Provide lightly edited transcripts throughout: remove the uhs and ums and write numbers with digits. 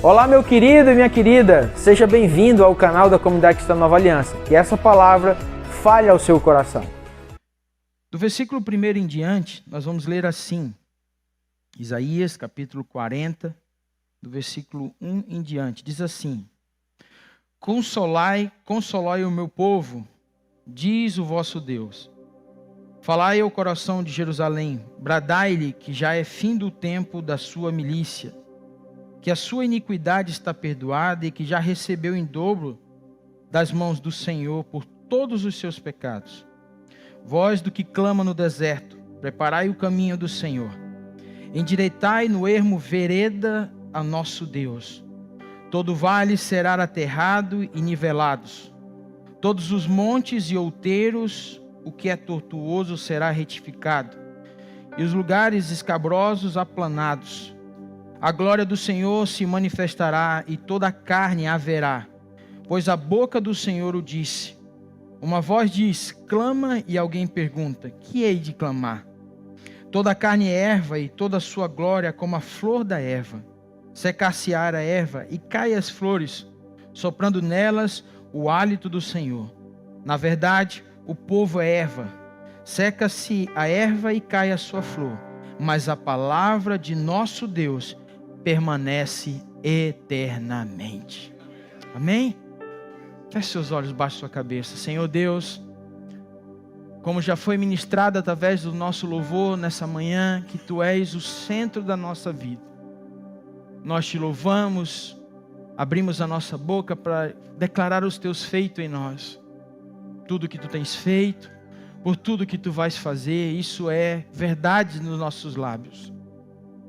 Olá, meu querido e minha querida, seja bem-vindo ao canal da Comunidade Cristã Nova Aliança. Que essa palavra fale ao seu coração. Do versículo 1 em diante, nós vamos ler assim, Isaías capítulo 40, do versículo 1 em diante, diz assim: Consolai o meu povo, diz o vosso Deus. Falai ao coração de Jerusalém, bradai-lhe que já é fim do tempo da sua milícia, que a sua iniquidade está perdoada e que já recebeu em dobro das mãos do Senhor por todos os seus pecados. Voz do que clama no deserto, preparai o caminho do Senhor. Endireitai no ermo vereda a nosso Deus. Todo vale será aterrado e nivelados. Todos os montes e outeiros, o que é tortuoso será retificado. E os lugares escabrosos aplanados. A glória do Senhor se manifestará e toda a carne a verá, pois a boca do Senhor o disse. Uma voz diz, clama, e alguém pergunta, que hei de clamar? Toda a carne é erva e toda a sua glória como a flor da erva. Secar-se-á a erva e cai as flores, soprando nelas o hálito do Senhor. Na verdade, o povo é erva. Seca-se a erva e cai a sua flor, mas a palavra de nosso Deus permanece eternamente. Amém? Feche seus olhos, baixe sua cabeça. Senhor Deus, como já foi ministrado através do nosso louvor nessa manhã, que Tu és o centro da nossa vida. Nós Te louvamos, abrimos a nossa boca para declarar os Teus feitos em nós. Tudo que Tu tens feito, por tudo que Tu vais fazer, isso é verdade nos nossos lábios.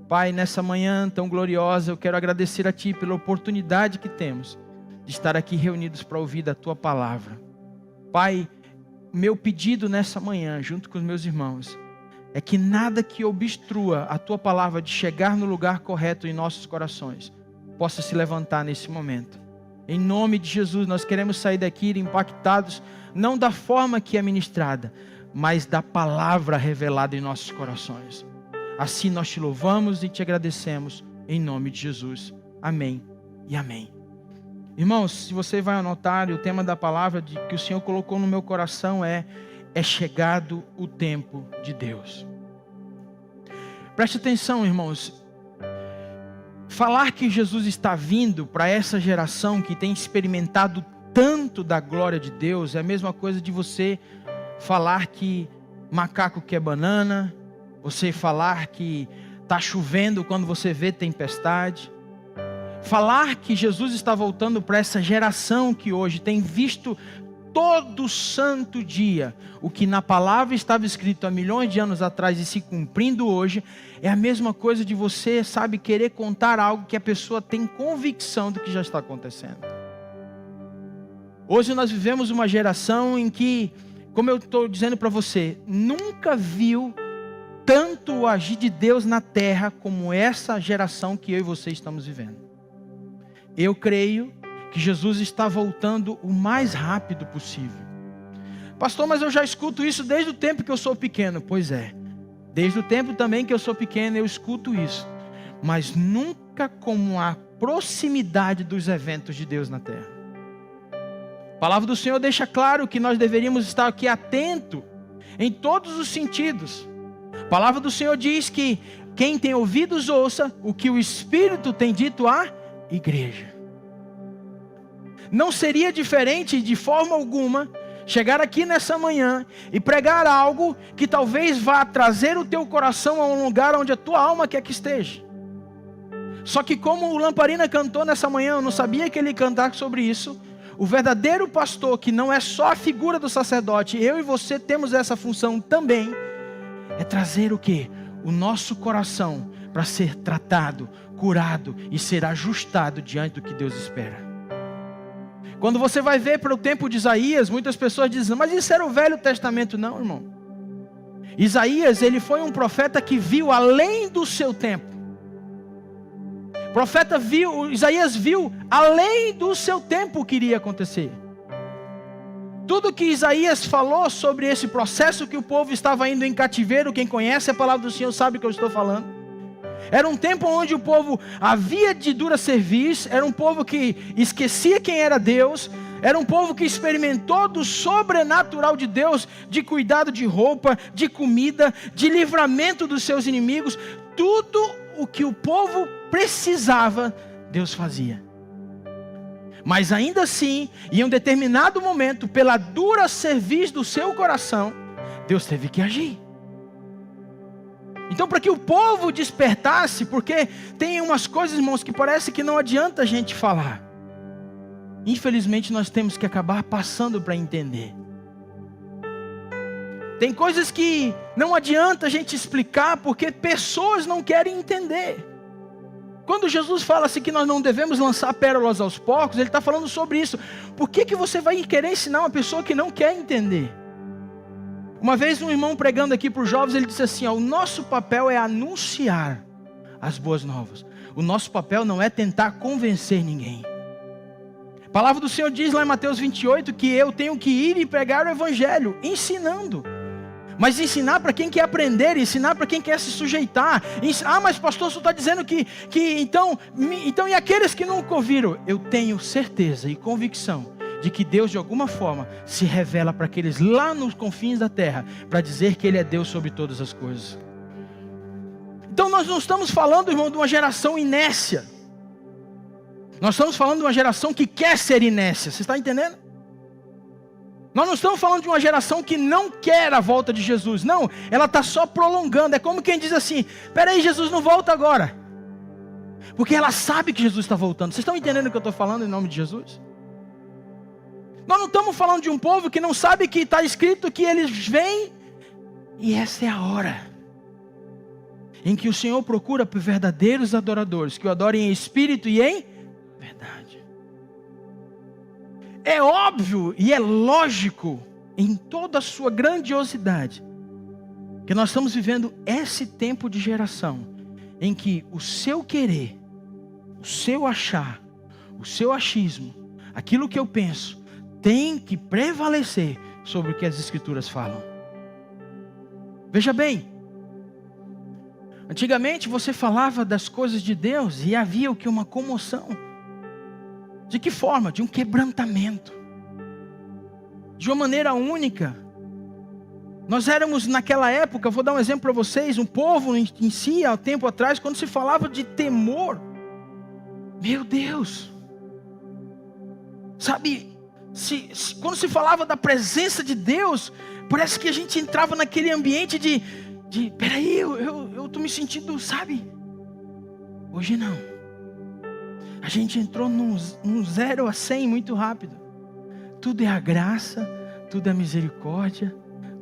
Pai, nessa manhã tão gloriosa, eu quero agradecer a Ti pela oportunidade que temos de estar aqui reunidos para ouvir da Tua palavra. Pai, meu pedido nessa manhã, junto com os meus irmãos, é que nada que obstrua a Tua palavra de chegar no lugar correto em nossos corações, possa se levantar nesse momento. Em nome de Jesus, nós queremos sair daqui impactados, não da forma que é ministrada, mas da palavra revelada em nossos corações. Assim nós Te louvamos e Te agradecemos, em nome de Jesus. Amém e amém. Irmãos, se você vai anotar, o tema da palavra que o Senhor colocou no meu coração é chegado o tempo de Deus. Preste atenção, irmãos. Falar que Jesus está vindo para essa geração que tem experimentado tanto da glória de Deus é a mesma coisa de você falar que macaco quer banana, você falar que está chovendo quando você vê tempestade. Falar que Jesus está voltando para essa geração que hoje tem visto todo santo dia o que na palavra estava escrito há milhões de anos atrás e se cumprindo hoje, é a mesma coisa de você, sabe, querer contar algo que a pessoa tem convicção do que já está acontecendo. Hoje nós vivemos uma geração em que, como eu estou dizendo para você, nunca viu tanto o agir de Deus na terra como essa geração que eu e você estamos vivendo. Eu creio que Jesus está voltando o mais rápido possível. Pastor, mas eu já escuto isso desde o tempo que eu sou pequeno. Pois é, desde o tempo também que eu sou pequeno eu escuto isso. Mas nunca como a proximidade dos eventos de Deus na terra. A palavra do Senhor deixa claro que nós deveríamos estar aqui atento em todos os sentidos. A palavra do Senhor diz que quem tem ouvidos ouça o que o Espírito tem dito à igreja. Não seria diferente de forma alguma chegar aqui nessa manhã e pregar algo que talvez vá trazer o teu coração a um lugar onde a tua alma quer que esteja. Só que como o Lamparina cantou nessa manhã, eu não sabia que ele ia cantar sobre isso. O verdadeiro pastor, que não é só a figura do sacerdote, eu e você temos essa função também, é trazer o quê? O nosso coração para ser tratado, curado e ser ajustado diante do que Deus espera. Quando você vai ver para o tempo de Isaías, muitas pessoas dizem, mas isso era o Velho Testamento. Não, irmão. Isaías, ele foi um profeta que viu além do seu tempo. Isaías viu além do seu tempo o que iria acontecer. Tudo que Isaías falou sobre esse processo que o povo estava indo em cativeiro, quem conhece a palavra do Senhor sabe o que eu estou falando. Era um tempo onde o povo havia de dura serviço, era um povo que esquecia quem era Deus, era um povo que experimentou do sobrenatural de Deus, de cuidado de roupa, de comida, de livramento dos seus inimigos. Tudo o que o povo precisava, Deus fazia. Mas ainda assim, em um determinado momento, pela dura serviço do seu coração, Deus teve que agir. Então, para que o povo despertasse, porque tem umas coisas, irmãos, que parece que não adianta a gente falar. Infelizmente, nós temos que acabar passando para entender. Tem coisas que não adianta a gente explicar, porque pessoas não querem entender. Quando Jesus fala assim que nós não devemos lançar pérolas aos porcos, Ele está falando sobre isso. Por que você vai querer ensinar uma pessoa que não quer entender? Uma vez um irmão pregando aqui para os jovens, ele disse assim, o nosso papel é anunciar as boas novas. O nosso papel não é tentar convencer ninguém. A palavra do Senhor diz lá em Mateus 28 que eu tenho que ir e pregar o evangelho, ensinando. Mas ensinar para quem quer aprender, ensinar para quem quer se sujeitar. Mas pastor, você está dizendo que então e aqueles que nunca ouviram? Eu tenho certeza e convicção de que Deus de alguma forma se revela para aqueles lá nos confins da terra, para dizer que Ele é Deus sobre todas as coisas. Então nós não estamos falando, irmão, de uma geração inércia. Nós estamos falando de uma geração que quer ser inércia, você está entendendo? Nós não estamos falando de uma geração que não quer a volta de Jesus. Não, ela está só prolongando. É como quem diz assim, peraí, Jesus não volta agora. Porque ela sabe que Jesus está voltando. Vocês estão entendendo o que eu estou falando em nome de Jesus? Nós não estamos falando de um povo que não sabe que está escrito que eles vêm. E essa é a hora em que o Senhor procura por verdadeiros adoradores, que o adorem em espírito e em verdade. É óbvio e é lógico, em toda a sua grandiosidade, que nós estamos vivendo esse tempo de geração, em que o seu querer, o seu achar, o seu achismo, aquilo que eu penso, tem que prevalecer sobre o que as Escrituras falam. Veja bem, antigamente você falava das coisas de Deus e havia o que? Uma comoção. De que forma? De um quebrantamento. De uma maneira única. Nós éramos naquela época, vou dar um exemplo para vocês, um povo em si, há tempo atrás, quando se falava de temor. Meu Deus. Sabe, quando se falava da presença de Deus, parece que a gente entrava naquele ambiente de peraí, eu estou me sentindo, sabe? Hoje não. A gente entrou num 0 a 100 muito rápido. Tudo é a graça, tudo é a misericórdia,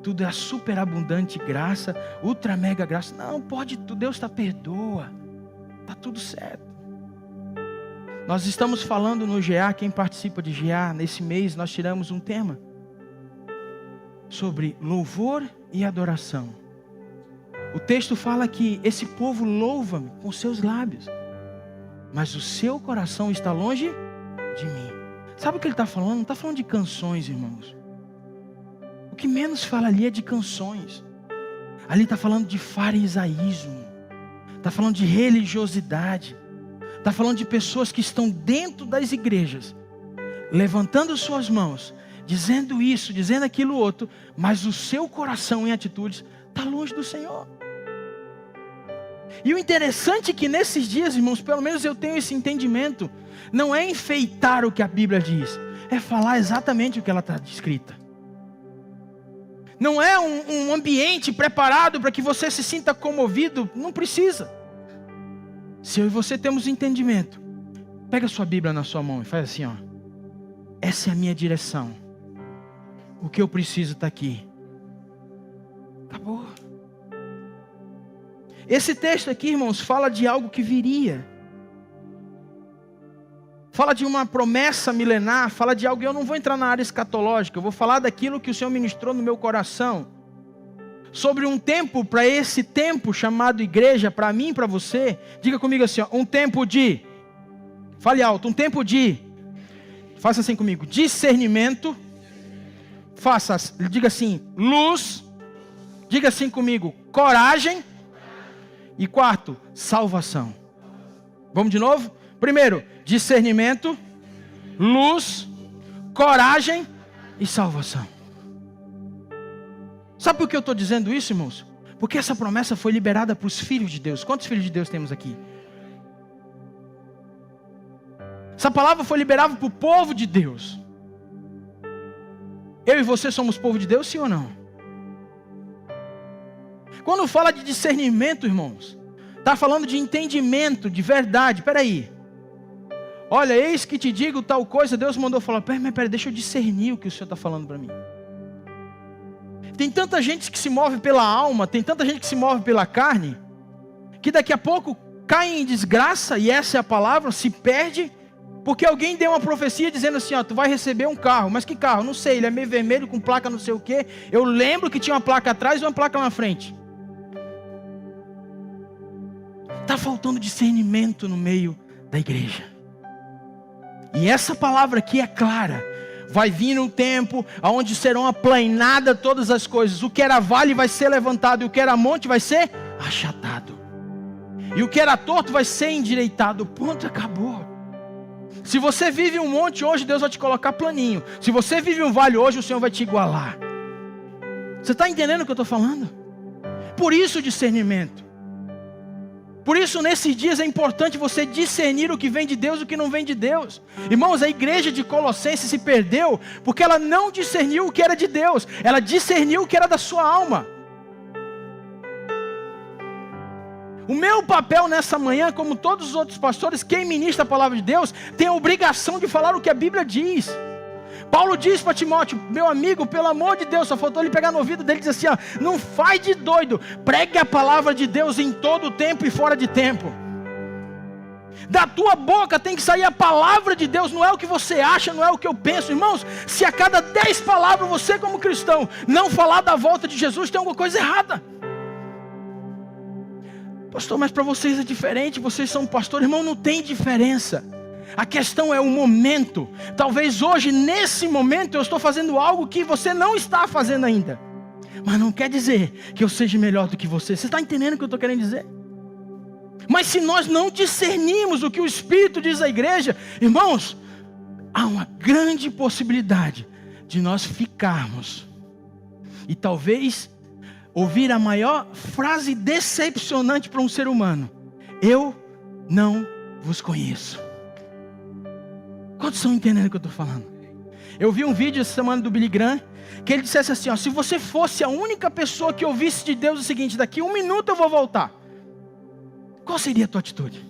tudo é a superabundante graça, ultra mega graça. Não, pode tudo, Deus perdoa, está tudo certo. Nós estamos falando no GA, quem participa de GA, nesse mês nós tiramos um tema sobre louvor e adoração. O texto fala que esse povo louva-me com seus lábios, mas o seu coração está longe de mim. Sabe o que ele está falando? Não está falando de canções, irmãos. O que menos fala ali é de canções. Ali está falando de farisaísmo. Está falando de religiosidade. Está falando de pessoas que estão dentro das igrejas, levantando suas mãos, dizendo isso, dizendo aquilo outro, mas o seu coração em atitudes está longe do Senhor. E o interessante é que nesses dias, irmãos, pelo menos eu tenho esse entendimento, não é enfeitar o que a Bíblia diz, é falar exatamente o que ela está escrita. Não é um ambiente preparado para que você se sinta comovido, não precisa. Se eu e você temos entendimento, pega a sua Bíblia na sua mão e faz assim, ó. Essa é a minha direção. O que eu preciso está aqui. Acabou. Esse texto aqui, irmãos, fala de algo que viria. Fala de uma promessa milenar, fala de algo, eu não vou entrar na área escatológica, eu vou falar daquilo que o Senhor ministrou no meu coração. Sobre um tempo, para esse tempo chamado igreja, para mim e para você, diga comigo assim, ó, um tempo de, fale alto, um tempo de, faça assim comigo, discernimento, diga assim, luz, diga assim comigo, coragem, E quarto, salvação. Vamos de novo? Primeiro, discernimento, luz, coragem e salvação. Sabe por que eu estou dizendo isso, irmãos? Porque essa promessa foi liberada para os filhos de Deus. Quantos filhos de Deus temos aqui? Essa palavra foi liberada para o povo de Deus. Eu e você somos povo de Deus, sim ou não? Quando fala de discernimento, irmãos, está falando de entendimento, de verdade. Espera aí. Olha, eis que te digo tal coisa. Deus mandou falar, peraí, deixa eu discernir o que o Senhor está falando para mim. Tem tanta gente que se move pela alma, tem tanta gente que se move pela carne, que daqui a pouco cai em desgraça, e essa é a palavra, se perde, porque alguém deu uma profecia dizendo assim, ó, tu vai receber um carro. Mas que carro? Não sei, ele é meio vermelho com placa não sei o quê. Eu lembro que tinha uma placa atrás e uma placa na frente. Está faltando discernimento no meio da igreja. E essa palavra aqui é clara. Vai vir um tempo onde serão aplainadas todas as coisas. O que era vale vai ser levantado, e o que era monte vai ser achatado. E o que era torto vai ser endireitado. Ponto, acabou. Se você vive um monte hoje, Deus vai te colocar planinho. Se você vive um vale hoje, o Senhor vai te igualar. Você está entendendo o que eu estou falando? Por isso o discernimento. Por isso, nesses dias é importante você discernir o que vem de Deus e o que não vem de Deus. Irmãos, a igreja de Colossenses se perdeu porque ela não discerniu o que era de Deus. Ela discerniu o que era da sua alma. O meu papel nessa manhã, como todos os outros pastores, quem ministra a palavra de Deus, tem a obrigação de falar o que a Bíblia diz. Paulo diz para Timóteo, meu amigo, pelo amor de Deus, só faltou ele pegar no ouvido dele e dizer assim, ó, não faz de doido, pregue a palavra de Deus em todo tempo e fora de tempo. Da tua boca tem que sair a palavra de Deus, não é o que você acha, não é o que eu penso. Irmãos, se a cada 10 palavras você como cristão não falar da volta de Jesus, tem alguma coisa errada. Pastor, mas para vocês é diferente, vocês são pastor. Irmão, não tem diferença. A questão é o momento. Talvez hoje, nesse momento, eu estou fazendo algo que você não está fazendo ainda. Mas não quer dizer que eu seja melhor do que você. Você está entendendo o que eu estou querendo dizer? Mas se nós não discernirmos o que o Espírito diz à igreja, irmãos, há uma grande possibilidade de nós ficarmos. E talvez ouvir a maior frase decepcionante para um ser humano: eu não vos conheço. Quantos estão entendendo o que eu estou falando? Eu vi um vídeo essa semana do Billy Graham, que ele dissesse assim, ó, se você fosse a única pessoa que ouvisse de Deus o seguinte, daqui 1 minuto eu vou voltar, qual seria a tua atitude?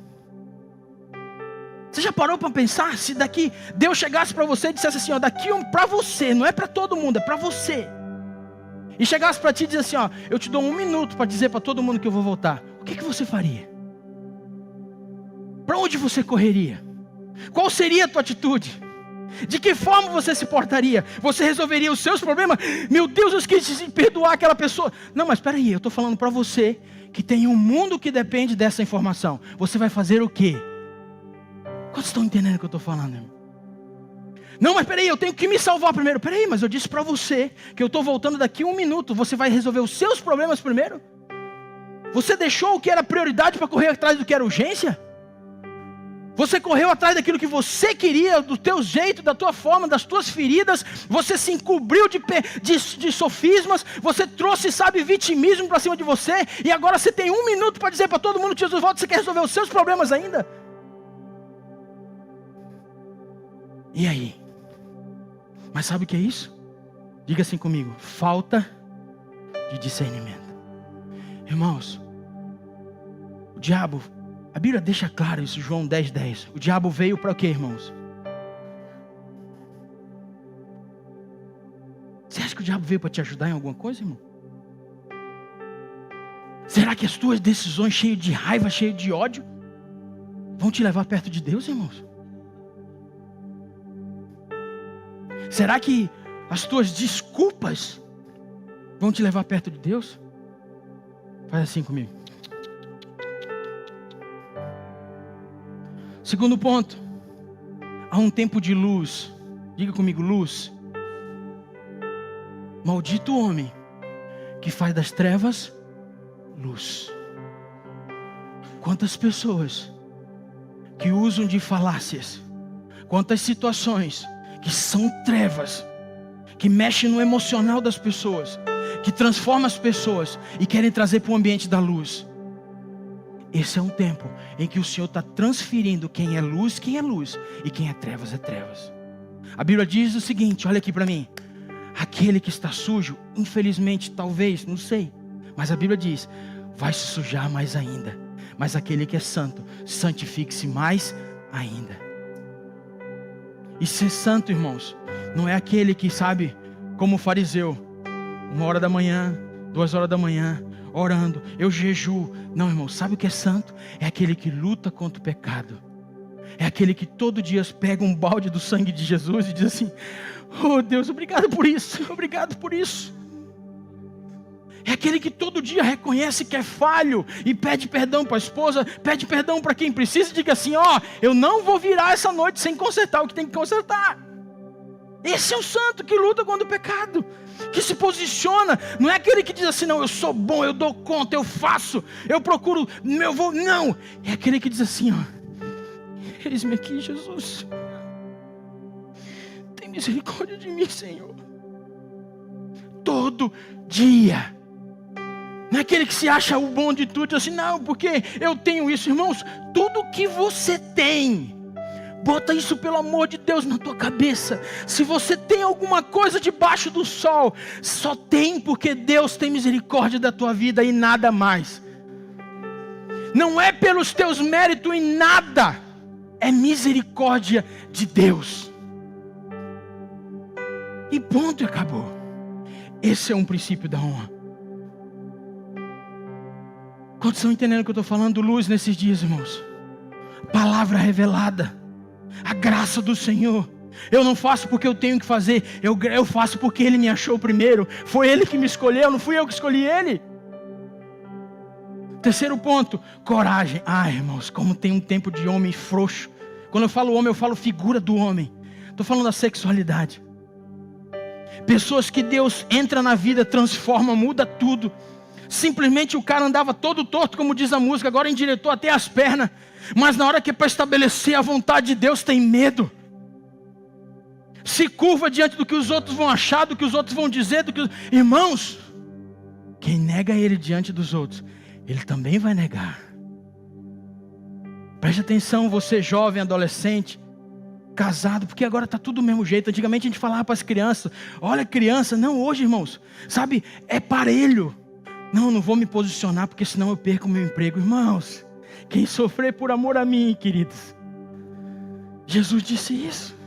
Você já parou para pensar, se daqui Deus chegasse para você e dissesse assim, ó, daqui para você, não é para todo mundo, é para você, e chegasse para ti e dissesse assim, ó, eu te dou 1 minuto para dizer para todo mundo que eu vou voltar, o que você faria? Para onde você correria? Qual seria a tua atitude? De que forma você se portaria? Você resolveria os seus problemas? Meu Deus, eu esqueci de perdoar aquela pessoa. Não, mas espera aí, eu estou falando para você que tem um mundo que depende dessa informação. Você vai fazer o quê? Quantos estão entendendo o que eu estou falando, irmão? Não, mas espera aí, eu tenho que me salvar primeiro. Espera aí, mas eu disse para você que eu estou voltando daqui 1 minuto. Você vai resolver os seus problemas primeiro? Você deixou o que era prioridade para correr atrás do que era urgência? Você correu atrás daquilo que você queria, do teu jeito, da tua forma, das tuas feridas. Você se encobriu de sofismas. Você trouxe, sabe, vitimismo para cima de você. E agora você tem 1 minuto para dizer para todo mundo que Jesus volta. Você quer resolver os seus problemas ainda? E aí? Mas sabe o que é isso? Diga assim comigo: falta de discernimento. Irmãos, o diabo... A Bíblia deixa claro isso, João 10:10. O diabo veio para quê, irmãos? Você acha que o diabo veio para te ajudar em alguma coisa, irmão? Será que as tuas decisões cheias de raiva, cheias de ódio, vão te levar perto de Deus, irmãos? Será que as tuas desculpas vão te levar perto de Deus? Faz assim comigo. Segundo ponto, há um tempo de luz. Diga comigo, luz. Maldito o homem que faz das trevas luz. Quantas pessoas que usam de falácias, quantas situações que são trevas, que mexem no emocional das pessoas, que transformam as pessoas e querem trazer para o ambiente da luz. Esse é um tempo em que o Senhor está transferindo quem é luz e quem é trevas. A Bíblia diz o seguinte, olha aqui para mim. Aquele que está sujo, infelizmente, talvez, não sei, mas a Bíblia diz, vai se sujar mais ainda. Mas aquele que é santo, santifique-se mais ainda. E ser santo, irmãos, não é aquele que, sabe, como o fariseu, 1h da manhã, 2h da manhã, orando, eu jejuo. Não, irmão, sabe o que é santo? É aquele que luta contra o pecado. É aquele que todo dia pega um balde do sangue de Jesus e diz assim, oh Deus, obrigado por isso, obrigado por isso. É aquele que todo dia reconhece que é falho e pede perdão para a esposa, pede perdão para quem precisa e diga assim, ó, eu não vou virar essa noite sem consertar o que tem que consertar. Esse é o santo que luta contra o pecado, que se posiciona. Não é aquele que diz assim, não, eu sou bom, eu dou conta, eu faço, eu procuro, eu vou. Não, é aquele que diz assim, ó, eis-me aqui, Jesus, tem misericórdia de mim, Senhor. Todo dia. Não é aquele que se acha o bom de tudo, assim, não, porque eu tenho isso. Irmãos, tudo que você tem, bota isso pelo amor de Deus na tua cabeça. Se você tem alguma coisa debaixo do sol, só tem porque Deus tem misericórdia da tua vida e nada mais. Não é pelos teus méritos em nada, é misericórdia de Deus. E ponto, e acabou. Esse é um princípio da honra. Quantos estão entendendo o que eu estou falando? Luz nesses dias, irmãos. Palavra revelada. A graça do Senhor. Eu não faço porque eu tenho que fazer. Eu faço porque Ele me achou primeiro. Foi Ele que me escolheu, não fui eu que escolhi Ele. Terceiro ponto, coragem. Ah, irmãos, como tem um tempo de homem frouxo. Quando eu falo homem, eu falo figura do homem. Estou falando da sexualidade. Pessoas que Deus entra na vida, transforma, muda tudo. Simplesmente o cara andava todo torto, como diz a música, agora endireitou até as pernas. Mas na hora que é para estabelecer a vontade de Deus, tem medo. Se curva diante do que os outros vão achar, do que os outros vão dizer. Irmãos, quem nega Ele diante dos outros, Ele também vai negar. Preste atenção, você jovem, adolescente, casado, porque agora está tudo do mesmo jeito. Antigamente a gente falava para as crianças, olha criança, não, hoje irmãos, sabe, é parelho. Não vou me posicionar porque senão eu perco o meu emprego. Irmãos, quem sofrer por amor a mim, queridos, Jesus disse isso.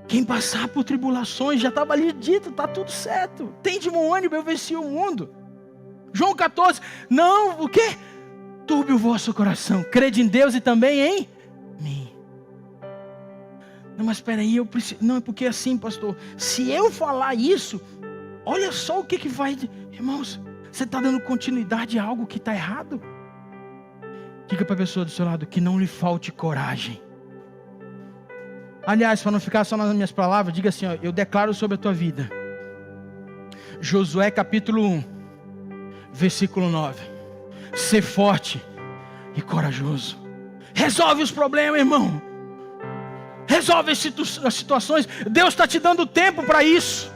Quem passar por tribulações, já estava ali dito, está tudo certo. Tem de bom ânimo, eu venci o mundo. João 14, não, o quê? Turbe o vosso coração, crede em Deus e também em mim. Não, mas espera aí, eu preciso. Não, é porque assim, pastor, se eu falar isso, olha só o que vai. Irmãos, você está dando continuidade a algo que está errado? Diga para a pessoa do seu lado que não lhe falte coragem. Aliás, para não ficar só nas minhas palavras, diga assim, ó, eu declaro sobre a tua vida. Josué capítulo 1, versículo 9. Ser forte e corajoso. Resolve os problemas, irmão. Resolve as situações. Deus está te dando tempo para isso.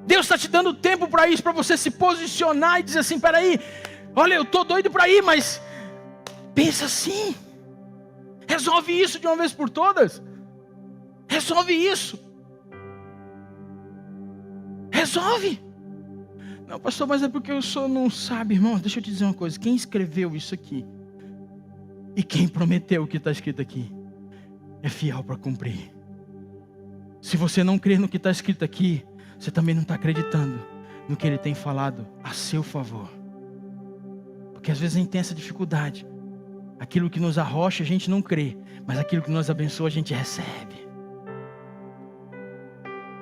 Deus está te dando tempo para isso, para você se posicionar e dizer assim, peraí, olha, eu estou doido para ir, mas pensa assim. Resolve isso de uma vez por todas. Resolve isso. Resolve. Não, pastor, mas é porque o senhor não sabe, irmão. Deixa eu te dizer uma coisa. Quem escreveu isso aqui e quem prometeu o que está escrito aqui é fiel para cumprir. Se você não crer no que está escrito aqui, você também não está acreditando no que Ele tem falado a seu favor. Porque às vezes a gente tem essa dificuldade. Aquilo que nos arrocha a gente não crê, mas aquilo que nos abençoa a gente recebe.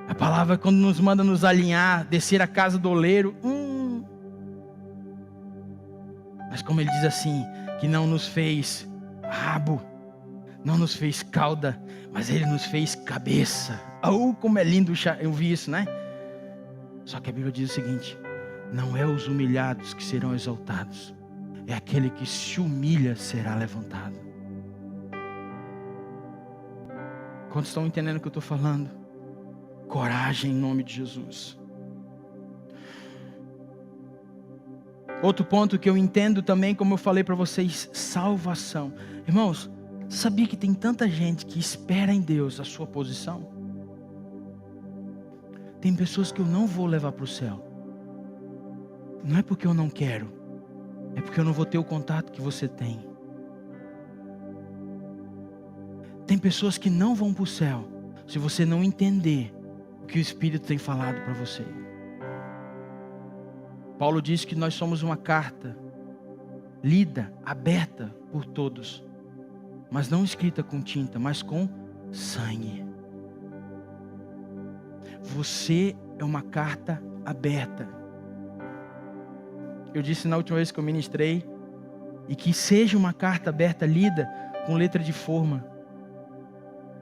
A palavra quando nos manda nos alinhar, descer a casa do oleiro, mas como Ele diz assim, que não nos fez rabo, não nos fez cauda, mas Ele nos fez cabeça. Como é lindo ouvir isso, né? Só que a Bíblia diz o seguinte, não é os humilhados que serão exaltados, é aquele que se humilha será levantado. Quantos estão entendendo o que eu estou falando? Coragem em nome de Jesus. Outro ponto que eu entendo também, como eu falei para vocês, salvação. Irmãos, sabia que tem tanta gente que espera em Deus a sua posição? Tem pessoas que eu não vou levar para o céu. Não é porque eu não quero, é porque eu não vou ter o contato que você tem. Tem pessoas que não vão para o céu se você não entender o que o Espírito tem falado para você. Paulo diz que nós somos uma carta lida, aberta por todos, mas não escrita com tinta, mas com sangue. Você é uma carta aberta. Eu disse na última vez que eu ministrei, e que seja uma carta aberta lida com letra de forma.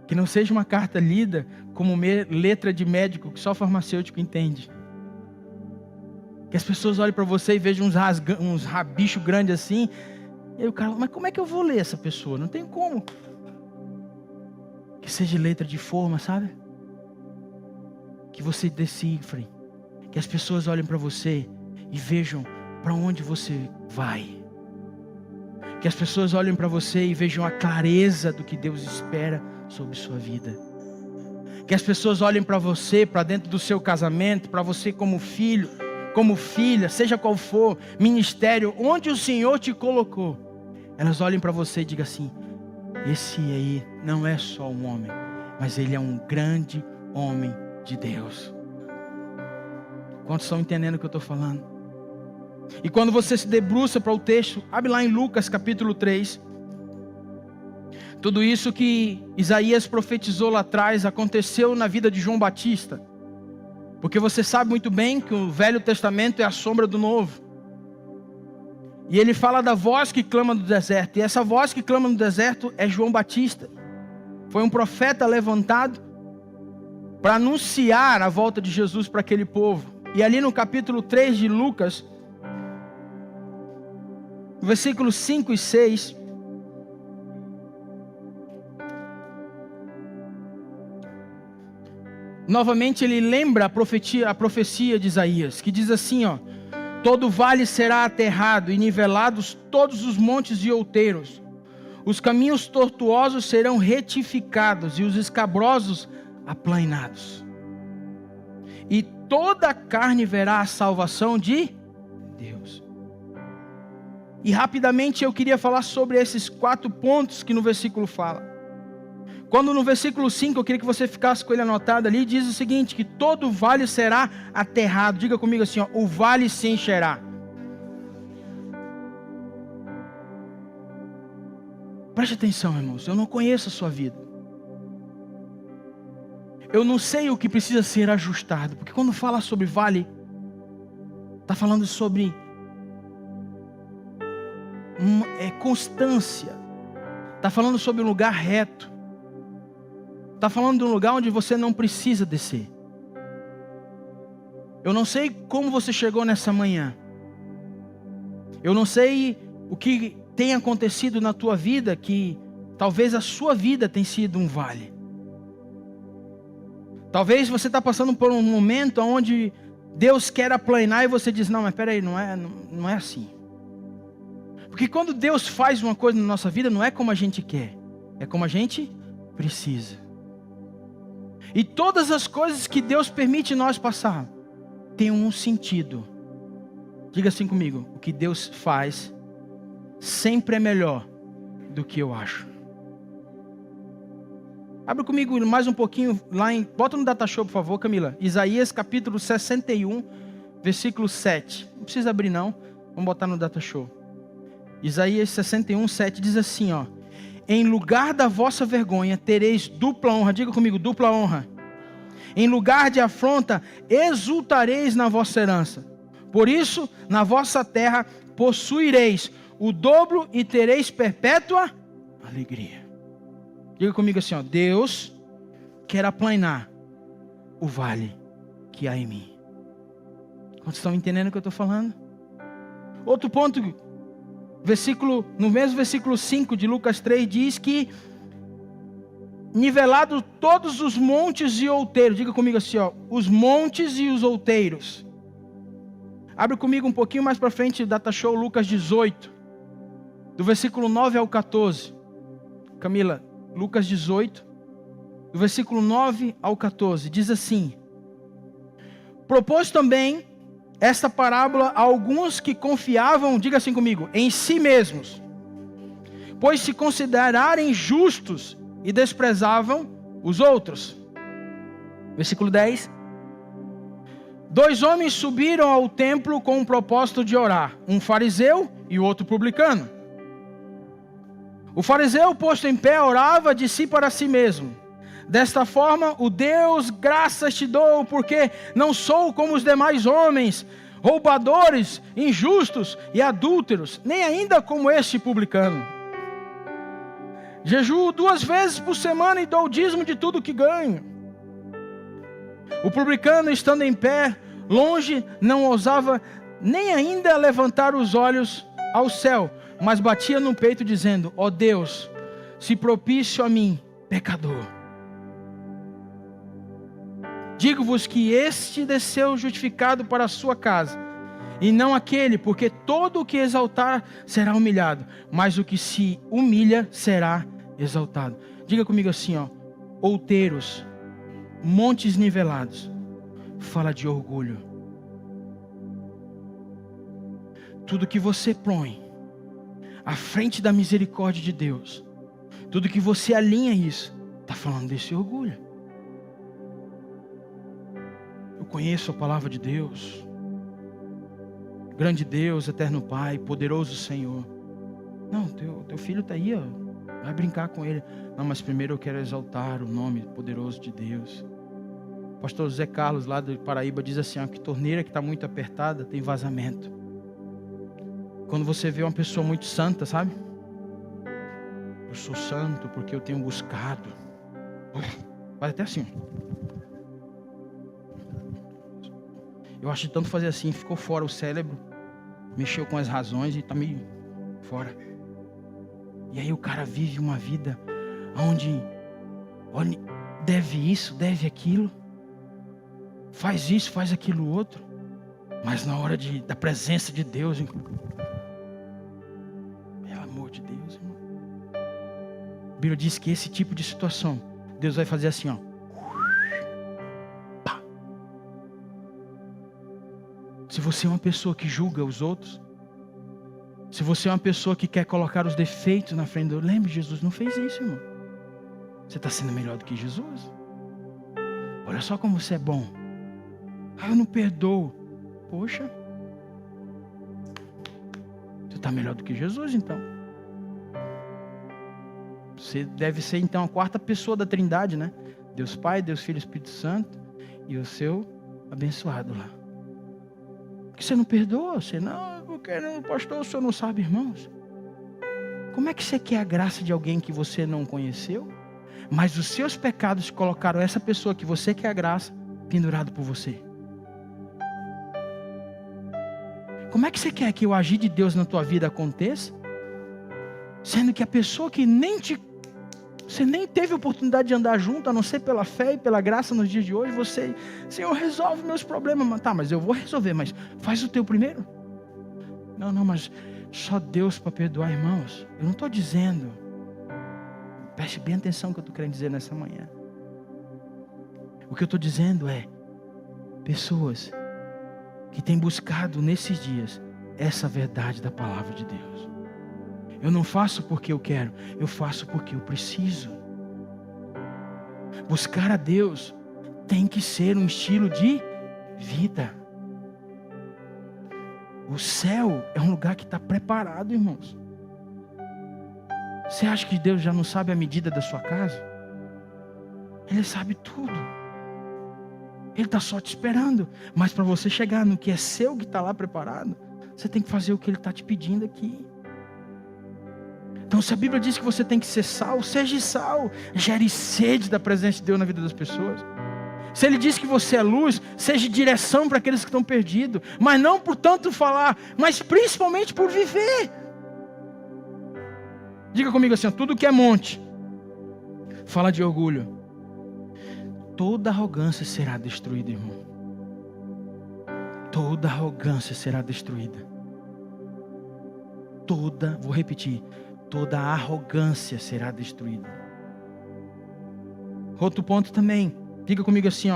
Que não seja uma carta lida como letra de médico que só farmacêutico entende. Que as pessoas olhem para você e vejam uns rabichos grandes assim. E aí o cara, mas como é que eu vou ler essa pessoa? Não tem como. Que seja letra de forma, sabe? Que você decifre. Que as pessoas olhem para você e vejam para onde você vai. Que as pessoas olhem para você e vejam a clareza do que Deus espera sobre sua vida. Que as pessoas olhem para você, para dentro do seu casamento, para você como filho, como filha, seja qual for, ministério, onde o Senhor te colocou. Elas olhem para você e digam assim: esse aí não é só um homem, mas ele é um grande homem de Deus. Quantos estão entendendo o que eu estou falando? E quando você se debruça para o texto, abre lá em Lucas capítulo 3. Tudo isso que Isaías profetizou lá atrás aconteceu na vida de João Batista. Porque você sabe muito bem que o Velho Testamento é a sombra do Novo. E ele fala da voz que clama no deserto. E essa voz que clama no deserto é João Batista. Foi um profeta levantado para anunciar a volta de Jesus para aquele povo. E ali no capítulo 3 de Lucas, versículos 5 e 6, novamente ele lembra a profecia de Isaías, que diz assim, ó: todo vale será aterrado e nivelados todos os montes e outeiros. Os caminhos tortuosos serão retificados e os escabrosos aplainados. E toda a carne verá a salvação de Deus. E rapidamente eu queria falar sobre esses 4 pontos que no versículo fala. Quando no versículo 5, eu queria que você ficasse com ele anotado ali, diz o seguinte, que todo vale será aterrado. Diga comigo assim, ó: o vale se encherá. Preste atenção, irmãos, eu não conheço a sua vida. Eu não sei o que precisa ser ajustado, porque quando fala sobre vale, está falando sobre constância, está falando sobre um lugar reto, está falando de um lugar onde você não precisa descer. Eu não sei como você chegou nessa manhã, eu não sei o que tem acontecido na tua vida, que talvez a sua vida tenha sido um vale. Talvez você está passando por um momento onde Deus quer aplanar e você diz, não, mas peraí, não é assim. Porque quando Deus faz uma coisa na nossa vida, não é como a gente quer, é como a gente precisa. E todas as coisas que Deus permite nós passar, tem um sentido. Diga assim comigo: o que Deus faz sempre é melhor do que eu acho. Abre comigo mais um pouquinho lá bota no Datashow, por favor, Camila. Isaías capítulo 61, versículo 7. Não precisa abrir não, vamos botar no Datashow. Isaías 61, 7 diz assim, ó: em lugar da vossa vergonha tereis dupla honra. Diga comigo: dupla honra. Em lugar de afronta exultareis na vossa herança. Por isso, na vossa terra possuireis o dobro e tereis perpétua alegria. Diga comigo assim, ó: Deus quer aplanar o vale que há em mim. Vocês estão entendendo o que eu estou falando? Outro ponto, no mesmo versículo 5 de Lucas 3, diz que nivelado todos os montes e outeiros. Diga comigo assim, ó, os montes e os outeiros. Abre comigo um pouquinho mais para frente, Data Show Lucas 18, do versículo 9 ao 14. Camila, Lucas 18, do versículo 9 ao 14, diz assim: propôs também esta parábola a alguns que confiavam, diga assim comigo, em si mesmos, pois se considerarem justos e desprezavam os outros. Versículo 10. 2 homens subiram ao templo com o propósito de orar, um fariseu e o outro publicano. O fariseu, posto em pé, orava de si para si mesmo: desta forma, o Deus, graças te dou, porque não sou como os demais homens, roubadores, injustos e adúlteros, nem ainda como este publicano. Jejuo 2 vezes por semana e dou o dízimo de tudo que ganho. O publicano, estando em pé, longe, não ousava nem ainda levantar os olhos ao céu, mas batia no peito dizendo: ó Deus, se propício a mim, pecador. Digo-vos que este desceu justificado para a sua casa, e não aquele, porque todo o que exaltar será humilhado, mas o que se humilha será exaltado. Diga comigo assim, ó, outeiros, montes nivelados, fala de orgulho. Tudo que você põe à frente da misericórdia de Deus, tudo que você alinha isso, está falando desse orgulho. Eu conheço a palavra de Deus, grande Deus, eterno Pai, poderoso Senhor. Não, teu filho está aí, ó, vai brincar com ele. Não, mas primeiro eu quero exaltar o nome poderoso de Deus. O pastor José Carlos, lá do Paraíba, diz assim, ó, que torneira que está muito apertada tem vazamento. Quando você vê uma pessoa muito santa, sabe? Eu sou santo porque eu tenho buscado. Vai até assim. Eu acho que tanto fazer assim, ficou fora o cérebro, mexeu com as razões e está meio fora. E aí o cara vive uma vida onde deve isso, deve aquilo, faz isso, faz aquilo outro, mas na hora da presença de Deus, pelo amor de Deus, irmão. A Bíblia diz que esse tipo de situação, Deus vai fazer assim, ó. Pá. Se você é uma pessoa que julga os outros, se você é uma pessoa que quer colocar os defeitos na frente do... Lembre, Jesus não fez isso, irmão. Você está sendo melhor do que Jesus. Olha só como você é bom. Ah, eu não perdoo. Poxa. Você está melhor do que Jesus, então. Você deve ser, então, a 4ª pessoa da Trindade, né? Deus Pai, Deus Filho e Espírito Santo. E o seu abençoado lá. Porque você não perdoa. Você não... Porque, pastor, o senhor não sabe, irmãos. Como é que você quer a graça de alguém que você não conheceu? Mas os seus pecados colocaram essa pessoa que você quer a graça pendurado por você. Como é que você quer que o agir de Deus na tua vida aconteça? Sendo que a pessoa que você nem teve oportunidade de andar junto, a não ser pela fé e pela graça nos dias de hoje, você, Senhor, resolve meus problemas. Tá, mas eu vou resolver, mas faz o teu primeiro. Não, mas só Deus para perdoar, irmãos. Eu não estou dizendo. Preste bem atenção no que eu estou querendo dizer nessa manhã. O que eu estou dizendo é, pessoas que têm buscado nesses dias essa verdade da palavra de Deus. Eu não faço porque eu quero, eu faço porque eu preciso. Buscar a Deus tem que ser um estilo de vida. O céu é um lugar que está preparado, irmãos. Você acha que Deus já não sabe a medida da sua casa? Ele sabe tudo. Ele está só te esperando. Mas para você chegar no que é seu, que está lá preparado, você tem que fazer o que Ele está te pedindo aqui. Então, se a Bíblia diz que você tem que ser sal, seja sal. Gere sede da presença de Deus na vida das pessoas. Se Ele diz que você é luz, seja direção para aqueles que estão perdidos. Mas não por tanto falar, mas principalmente por viver. Diga comigo assim, tudo que é monte, fala de orgulho. Toda arrogância será destruída, irmão. Toda arrogância será destruída. Vou repetir, toda arrogância será destruída. Outro ponto também, diga comigo assim,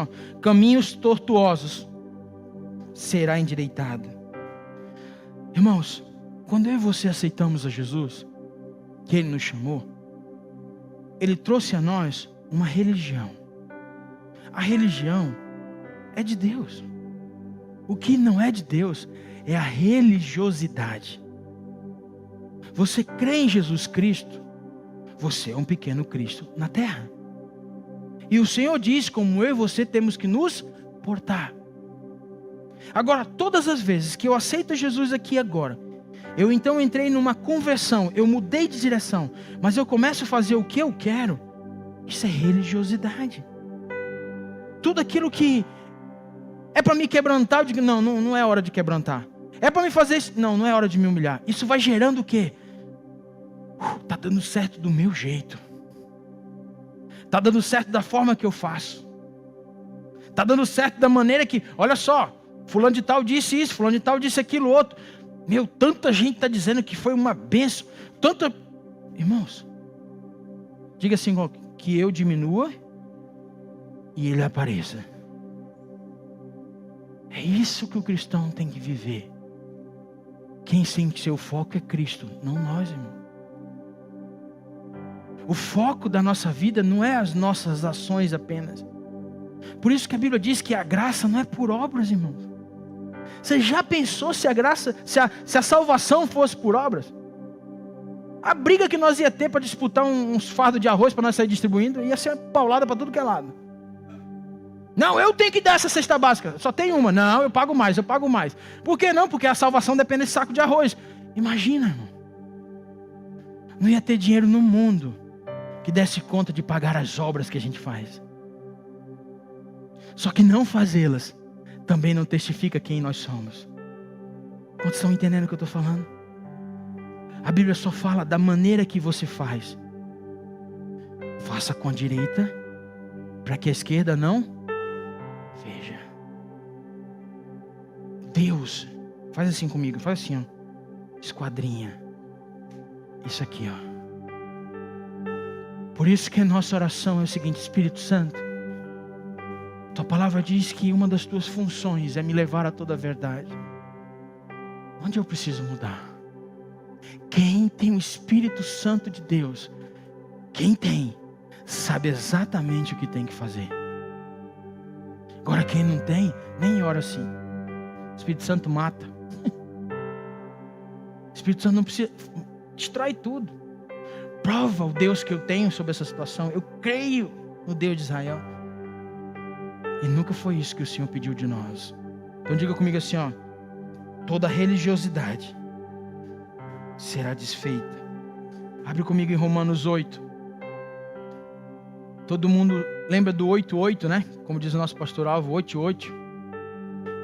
caminhos tortuosos será endireitado. Irmãos, quando eu e você aceitamos a Jesus, que Ele nos chamou, Ele trouxe a nós uma religião. A religião é de Deus. O que não é de Deus é a religiosidade. Você crê em Jesus Cristo, você é um pequeno Cristo na terra. E o Senhor diz como eu e você temos que nos portar. Agora, todas as vezes que eu aceito Jesus aqui agora, eu então entrei numa conversão, eu mudei de direção, mas eu começo a fazer o que eu quero, isso é religiosidade. Tudo aquilo que é para me quebrantar, eu digo, não é hora de quebrantar. É para me fazer isso, não é hora de me humilhar. Isso vai gerando o quê? Tá dando certo do meu jeito. Tá dando certo da forma que eu faço. Tá dando certo da maneira que, olha só, fulano de tal disse isso, fulano de tal disse aquilo outro. Meu, tanta gente está dizendo que foi uma bênção. Irmãos, diga assim, que eu diminua e Ele apareça. É isso que o cristão tem que viver. Quem sente seu foco é Cristo, não nós, irmão. O foco da nossa vida não é as nossas ações apenas. Por isso que a Bíblia diz que a graça não é por obras, irmãos. Você já pensou se a graça, se a salvação fosse por obras? A briga que nós ia ter para disputar uns fardos de arroz para nós sair distribuindo, ia ser paulada para tudo que é lado. Não, eu tenho que dar essa cesta básica, só tem uma. Não, eu pago mais. Por que não? Porque a salvação depende desse saco de arroz. Imagina, irmão. Não ia ter dinheiro no mundo que desse conta de pagar as obras que a gente faz. Só que não fazê-las também não testifica quem nós somos. Quantos estão entendendo o que eu estou falando? A Bíblia só fala da maneira que você faz. Faça com a direita, para que a esquerda não veja. Deus, faz assim comigo, faz assim, esquadrinha. Isso aqui, Por isso que a nossa oração é o seguinte: Espírito Santo, Tua palavra diz que uma das Tuas funções é me levar a toda a verdade. Onde eu preciso mudar? Quem tem o Espírito Santo de Deus, quem tem, sabe exatamente o que tem que fazer. Agora quem não tem, nem ora assim. O Espírito Santo mata. O Espírito Santo não precisa, destrói tudo. Prova o Deus que eu tenho sobre essa situação. Eu creio no Deus de Israel. E nunca foi isso que o Senhor pediu de nós. Então diga comigo assim, toda religiosidade será desfeita. Abre comigo em Romanos 8. Todo mundo lembra do 8:8, né? Como diz o nosso pastor Alvo, 8:8.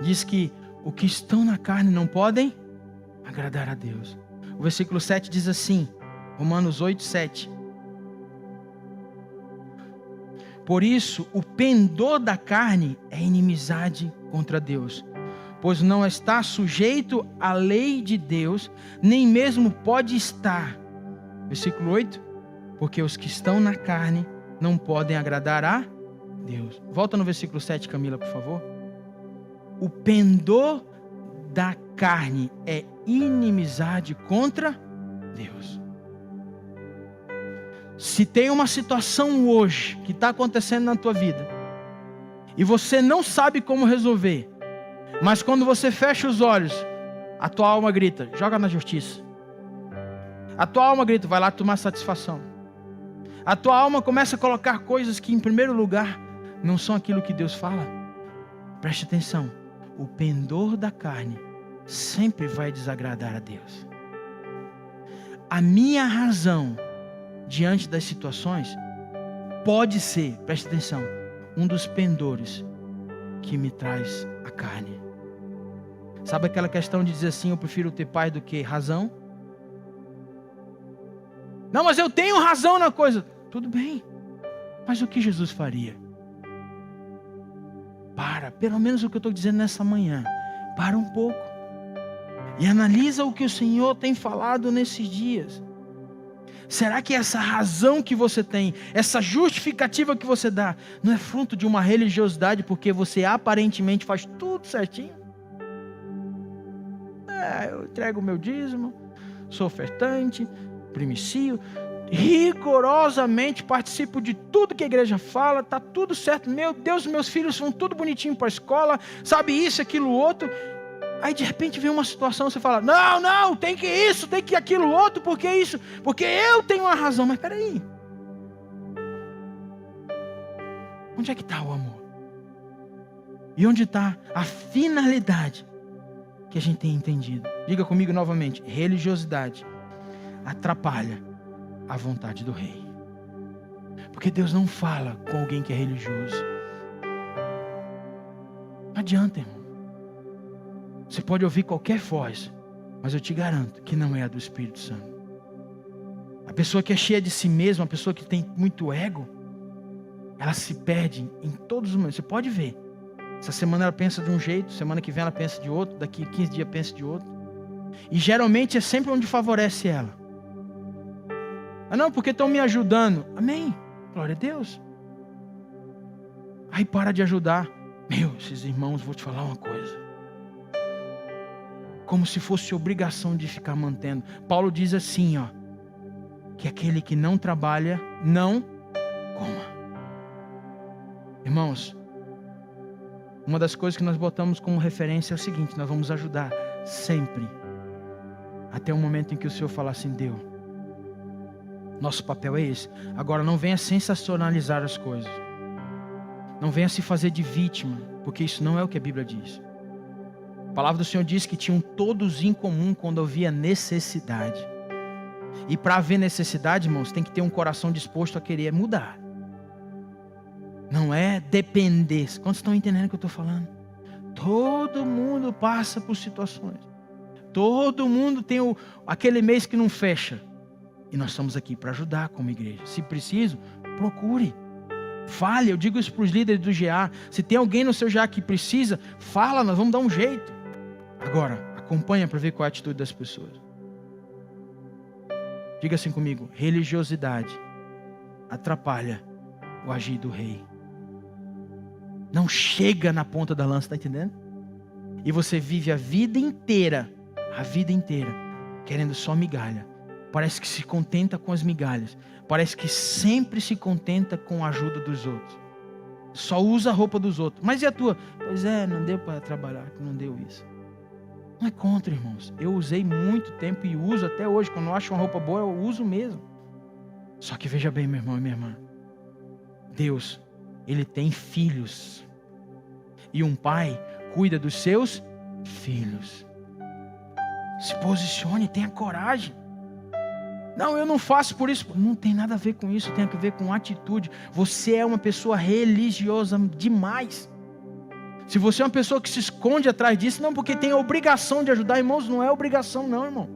Diz que o que estão na carne não podem agradar a Deus. O versículo 7 diz assim, Romanos 8:7. Por isso, o pendor da carne é inimizade contra Deus, pois não está sujeito à lei de Deus, nem mesmo pode estar. Versículo 8. Porque os que estão na carne não podem agradar a Deus. Volta no versículo 7, Camila, por favor. O pendor da carne é inimizade contra Deus. Se tem uma situação hoje que está acontecendo na tua vida e você não sabe como resolver, mas quando você fecha os olhos, a tua alma grita, joga na justiça. A tua alma grita, vai lá tomar satisfação. A tua alma começa a colocar coisas que em primeiro lugar não são aquilo que Deus fala. Preste atenção, o pendor da carne sempre vai desagradar a Deus. A minha razão diante das situações pode ser, preste atenção, um dos pendores que me traz a carne. Sabe aquela questão de dizer assim, eu prefiro ter paz do que razão? Não, mas eu tenho razão na coisa. Tudo bem, mas o que Jesus faria? Pelo menos o que eu estou dizendo nessa manhã, para um pouco e analisa o que o Senhor tem falado nesses dias. Será que essa razão que você tem, essa justificativa que você dá, não é fruto de uma religiosidade porque você aparentemente faz tudo certinho? Eu entrego o meu dízimo, sou ofertante, primicio, rigorosamente participo de tudo que a igreja fala, está tudo certo, meu Deus, meus filhos vão tudo bonitinho para a escola, sabe isso, aquilo, outro. Aí de repente vem uma situação, você fala, não, tem que isso, tem que aquilo outro, porque isso, porque eu tenho uma razão. Mas peraí, onde é que está o amor? E onde está a finalidade que a gente tem entendido? Diga comigo novamente, religiosidade atrapalha a vontade do rei. Porque Deus não fala com alguém que é religioso. Não adianta, irmão. Você pode ouvir qualquer voz, mas eu te garanto que não é a do Espírito Santo. A pessoa que é cheia de si mesma, a pessoa que tem muito ego, ela se perde em todos os momentos. Você pode ver. Essa semana ela pensa de um jeito, semana que vem ela pensa de outro, daqui a 15 dias pensa de outro. E geralmente é sempre onde favorece ela. Não, porque estão me ajudando. Amém. Glória a Deus. Aí para de ajudar. Esses irmãos, vou te falar uma coisa. Como se fosse obrigação de ficar mantendo. Paulo diz assim, que aquele que não trabalha, não coma. Irmãos, uma das coisas que nós botamos como referência é o seguinte, nós vamos ajudar sempre. Até o momento em que o Senhor falar assim, deu. Nosso papel é esse. Agora não venha sensacionalizar as coisas. Não venha se fazer de vítima, porque isso não é o que a Bíblia diz. A palavra do Senhor diz que tinham todos em comum quando havia necessidade. E para haver necessidade, irmãos, tem que ter um coração disposto a querer mudar. Não é depender. Quantos estão entendendo o que eu estou falando? Todo mundo passa por situações. Todo mundo tem aquele mês que não fecha. E nós estamos aqui para ajudar como igreja. Se preciso, procure. Fale, eu digo isso para os líderes do GA. Se tem alguém no seu GA que precisa, fala, nós vamos dar um jeito. Agora, acompanha para ver qual é a atitude das pessoas. Diga assim comigo, religiosidade atrapalha o agir do rei. Não chega na ponta da lança, está entendendo? E você vive a vida inteira, querendo só migalha. Parece que se contenta com as migalhas. Parece que sempre se contenta com a ajuda dos outros. Só usa a roupa dos outros. Mas e a tua? Pois é, não deu para trabalhar, não deu isso. Não é contra, irmãos. Eu usei muito tempo e uso até hoje. Quando eu acho uma roupa boa, eu uso mesmo. Só que veja bem, meu irmão e minha irmã. Deus, Ele tem filhos. E um pai cuida dos seus filhos. Se posicione, tenha coragem. Não, eu não faço por isso. Não tem nada a ver com isso, tem a ver com atitude. Você é uma pessoa religiosa demais. Se você é uma pessoa que se esconde atrás disso, não, porque tem a obrigação de ajudar, irmãos, não é obrigação não, irmão.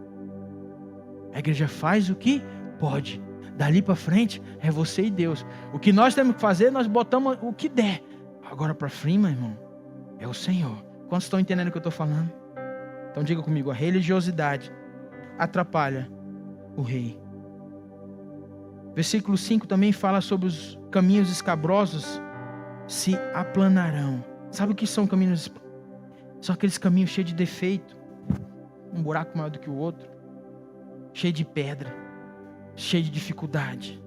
A igreja faz o que pode. Dali para frente é você e Deus. O que nós temos que fazer, nós botamos o que der. Agora para cima, irmão, é o Senhor. Quantos estão entendendo o que eu estou falando? Então diga comigo, a religiosidade atrapalha o rei. Versículo 5 também fala sobre os caminhos escabrosos se aplanarão. Sabe o que são caminhos? São aqueles caminhos cheios de defeito, um buraco maior do que o outro, cheio de pedra, cheio de dificuldade.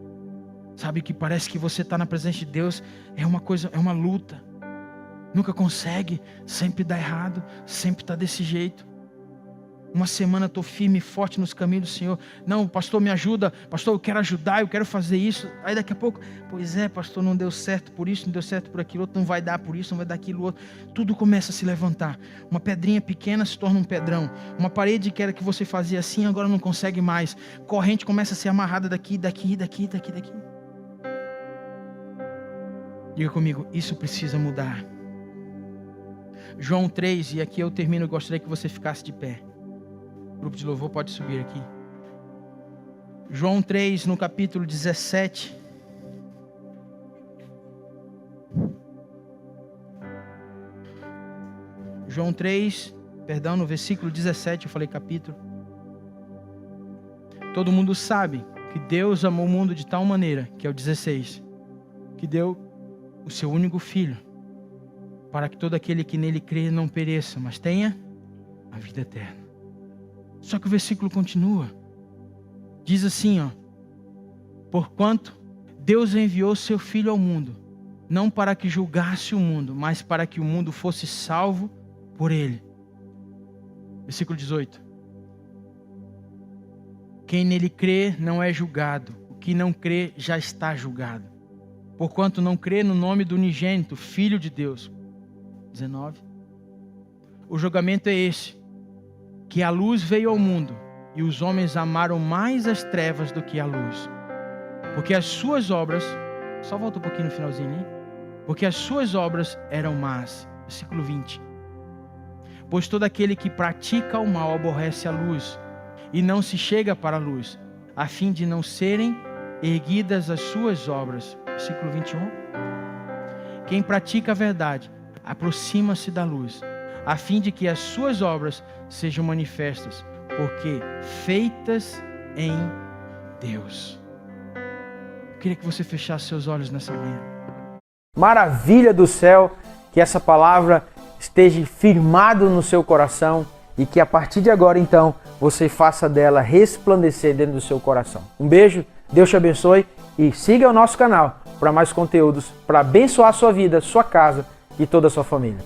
Sabe que parece que você está na presença de Deus, é uma coisa, é uma luta. Nunca consegue, sempre dá errado, sempre está desse jeito. Uma semana estou firme e forte nos caminhos do Senhor. Não, pastor, me ajuda. Pastor, eu quero ajudar, eu quero fazer isso. Aí daqui a pouco, pois é, pastor, não deu certo por isso, não deu certo por aquilo outro, não vai dar por isso, não vai dar aquilo outro. Tudo começa a se levantar. Uma pedrinha pequena se torna um pedrão. Uma parede que era que você fazia assim, agora não consegue mais. Corrente começa a ser amarrada daqui. Diga comigo, isso precisa mudar. João 3, e aqui eu termino, eu gostaria que você ficasse de pé. O grupo de louvor pode subir aqui. João 3, no capítulo 17. João 3, perdão, no versículo 17, eu falei capítulo. Todo mundo sabe que Deus amou o mundo de tal maneira, que é o 16, que deu o seu único filho, para que todo aquele que nele crê não pereça, mas tenha a vida eterna. Só que o versículo continua. Diz assim, porquanto Deus enviou seu Filho ao mundo, não para que julgasse o mundo, mas para que o mundo fosse salvo por ele. Versículo 18. Quem nele crê não é julgado, o que não crê já está julgado, porquanto não crê no nome do unigênito, Filho de Deus. 19. O julgamento é esse, que a luz veio ao mundo, e os homens amaram mais as trevas do que a luz, porque as suas obras, só volta um pouquinho no finalzinho, hein? Porque as suas obras eram más. Versículo 20. Pois todo aquele que pratica o mal aborrece a luz, e não se chega para a luz, a fim de não serem erguidas as suas obras. Versículo 21. Quem pratica a verdade aproxima-se da luz, a fim de que as suas obras sejam manifestas, porque feitas em Deus. Eu queria que você fechasse seus olhos nessa manhã. Maravilha do céu, que essa palavra esteja firmado no seu coração e que a partir de agora, então, você faça dela resplandecer dentro do seu coração. Um beijo, Deus te abençoe e siga o nosso canal para mais conteúdos para abençoar a sua vida, sua casa e toda a sua família.